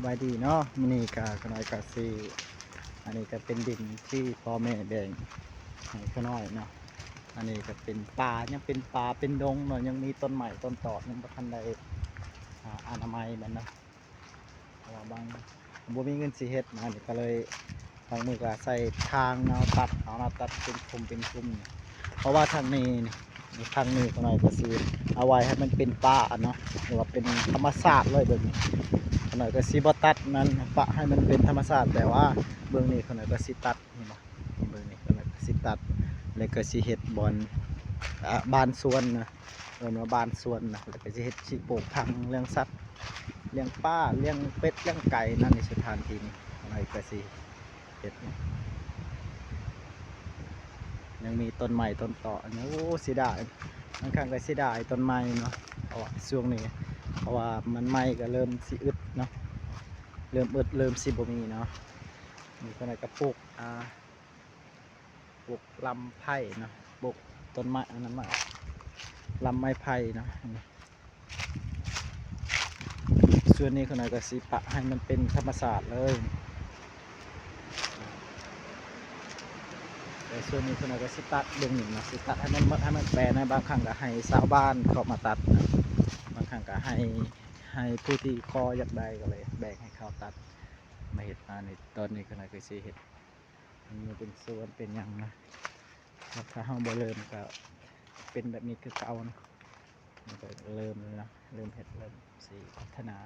บายดีเนาะมินีกาขน้อยกาซีอันนี้ก็เป็นดินที่พ่อแม่แบ่งให้ขน้อยเนาะอันนี้ก็เป็นป่ายังเป็นป่าเป็นดงเนาะยังมีต้นใหม่ต้นตอดยังบ่ทันได้อนามัยมันเนาะเพราะว่าบางบ่มีเงินสิเฮ็ดนะนี่ก็เลยบางมือก็ใส่ทางเนาะตัดเอาเนาะตัดเป็นคุมเป็นคุมเพราะว่าทางนี้นี่ทางนี้ขน้อยก็สิเอาไว้ให้มันเป็นป่าเนาะหรือว่าเป็นธรรมชาติเลยแบบนี้ ขน่อยก็สิบ่ตัดมันปะให้มันเป็นธรรมชาติแต่ว่าเบื้องนี้ขน่อยก็สิตัดนี่บ่เบื้องนี้ขน่อยก็สิตัดแล้วก็สิเฮ็ดบอนบ้านสวนนะเอิ้นว่าบ้านสวนนะแล้วก็สิเฮ็ดสิปลูกผักเลี้ยงสัตว์เลี้ยงปลาเลี้ยงเป็ดเลี้ยงไก่นั่นในสถานที่นี้ขน่อยก็สิเฮ็ดยังมีต้นไม้ต้นตออันนี้โอ้เสียดายบางครั้งก็เสียดายต้นไม้เนาะเพราะว่าช่วงนี้เพราะว่ามันไม้ก็เริ่มสิอึดเนาะ เริ่มอึดเริ่มสิบ่มีเนาะมีคนไหนก็ปลูกลำไผ่เนาะปลูกต้นไม้อันนั้นมาลำไม้ไผ่เนาะส่วนนี้คนไหนก็สิปะให้มันเป็นธรรมศาสตร์เลยแต่ส่วนนี้คนไหนก็สิตัดเรื่องหนึ่งนะสิตัดให้มันแปลนะบางครั้งก็ให้ชาวบ้านเขามาตัดนะบางครั้งก็ให้ผู้ที่คออยากได้ก็เลยแบ่งให้เขาตัดมาเห็ดมาในตอนนี้คนไหนก็สิเห็ดมันเป็นส่วนเป็นอย่างนะ ถ้าเราบ่เริ่มก็เป็นแบบนี้คือเก่านะมันก็เริ่มเลยนะเริ่มเห็ดเริ่มสีพัฒนา